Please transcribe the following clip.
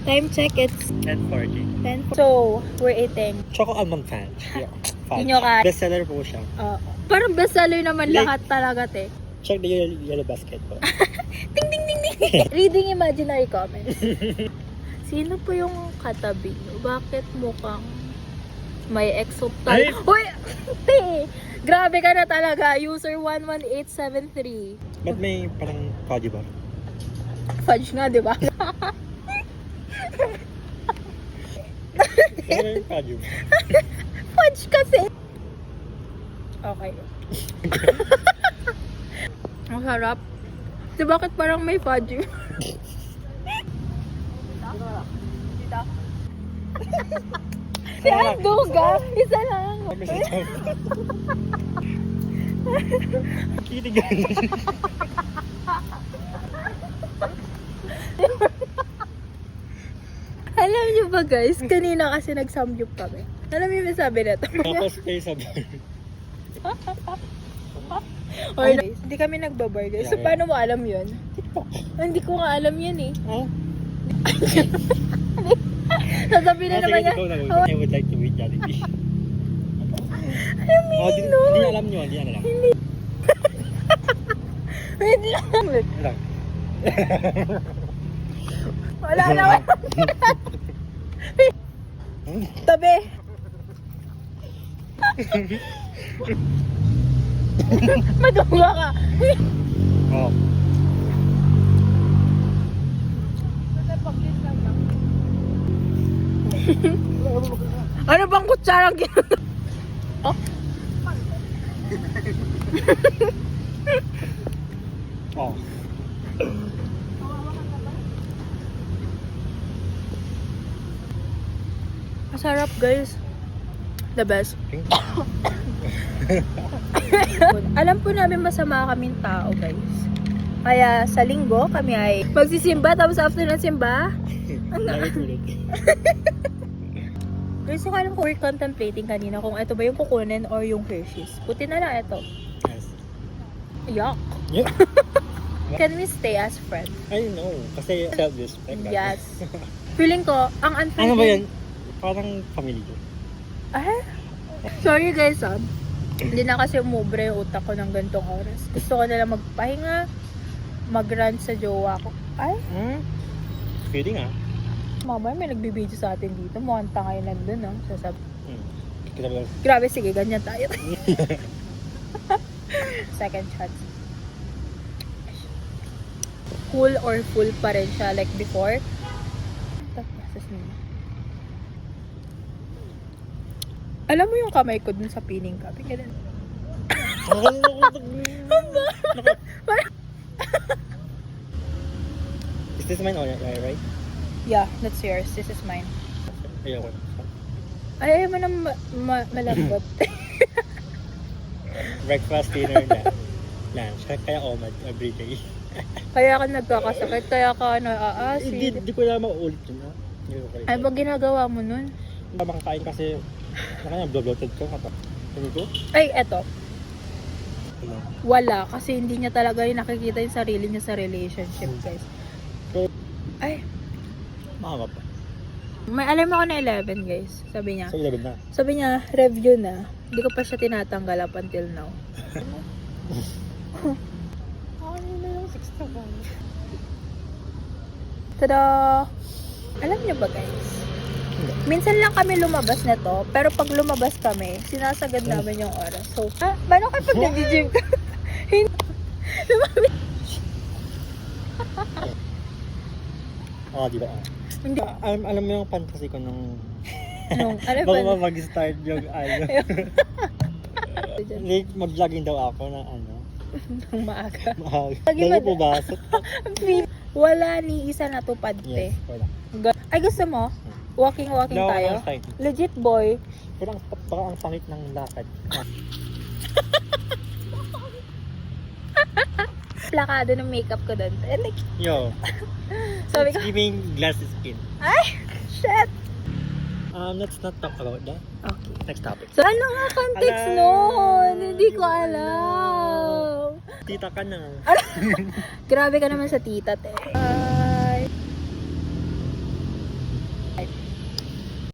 Time check, it's 10:40. 10. So, we're eating. Choco almond fan. Yeah. Hindi nyo ka- Bestseller po siya. Parang bestseller naman Like- lahat talaga, te. Check the yellow basket po. Ting, ting, ting, ting. Reading imaginary comments. Sino po yung katabi nyo? Bakit mukhang may exotal? Ay! Uy! Te! Grabe ka na talaga. User 11873. Ba't may parang fudgy ba? Fudge nga, di ba? Ano yung fudgy ba? Fudge kasi. Okay. Ang sarap. So, bakit parang may fudge? Yan, duga. Isa lang. Kitig ganun. Alam niyo ba guys, kanina kasi nag-samgyup kami. Alam niyo yung sabi na to? Tapos kayo sabi. Or guys, hindi kami nagbabar guys. So, paano mo alam yun? Hindi ko nga alam yun eh. Oh? Sasabihin na naman niya. I would like to eat Jollibee. Alam mo Oh, hindi alam nyo, hindi alam. Wait lang. Lang. Wala naman. Tabi. Madunga ka. Oh. Ano bang kutsarang ginawa? Oh. Oh. Masarap guys. The best. Alam po namin masama kaming tao guys. Kaya sa linggo kami ay magsisimba tapos after ng simba. Ulit. Guys, so alam ko we're contemplating kanina kung ito ba yung kukunin or yung Hershey's. Puti na lang ito. Yes. Yuck. Yeah. Can we stay as friends? I know. Kasi self-respect. Yes. Feeling ko, ang unfair. Ano ba yan? Parang pamilya. Ah? Sorry guys Hindi na kasi umubre yung utak ko ng gantong oras. Gusto ko na lang magpahinga, mag-run sa jowa ko. Ay, Feeling ah. mamaya may nagbibideo sa atin dito. Mukhang tangay nandun Sasab Kita ba? Grabe, sige, ganyan tayo. Second chance. Cool or full pa rin siya like before. Alam mo yung kamay ko dun sa pining kape? Ganun. Is this mine or right? Yeah, that's yours. This is mine. Ayoko. Ay, ayaw mo nang malambot. Breakfast, dinner, lunch. Kaya OMAD everyday. Kaya ka nagkakasakit, kaya ka naaasin. Hindi ko na mauulit yun. Ay, ba ginagawa mo nun? Makakain kasi bloated ko. Ano ko? Ay, eto. Ano? Wala, kasi hindi niya talaga yung nakikita yung sarili niya sa relationship, guys. Ay, Mahaba pa. may alam ako na 11, guys. Sabi niya. Sa 11 na. Sabi niya, review na. Hindi ko pa siya tinatanggal up until now. Ano na lang 6 na. Tada! Alam niyo ba, guys? Minsan lang kami lumabas na to, pero pag lumabas kami, sinasagad namin yung oras. So, paano kapag nag-gym ka? Lumabas. Di ba? Hindi. Alam mo yung fantasy ko nung Ano bago ba? mag-start yung like, mag-vlogging daw ako ng Nang maaga. Mahal. Lagi Lagi ba- po basot. Wala ni isa natupad, te. Yes, wala. Ay, gusto mo? Walking No, tayo? I'm fine. Legit, boy. Pero baka ang pangit ng lakad. Plakado ng makeup ko doon. Like, Yo, sabi ko, it's giving glass skin. ay, shit. Let's not talk about that. Okay. Next topic. So, ano nga context Alam, nun? Hindi ko di mo alam. Tita ka na. Grabe ka naman sa tita, te.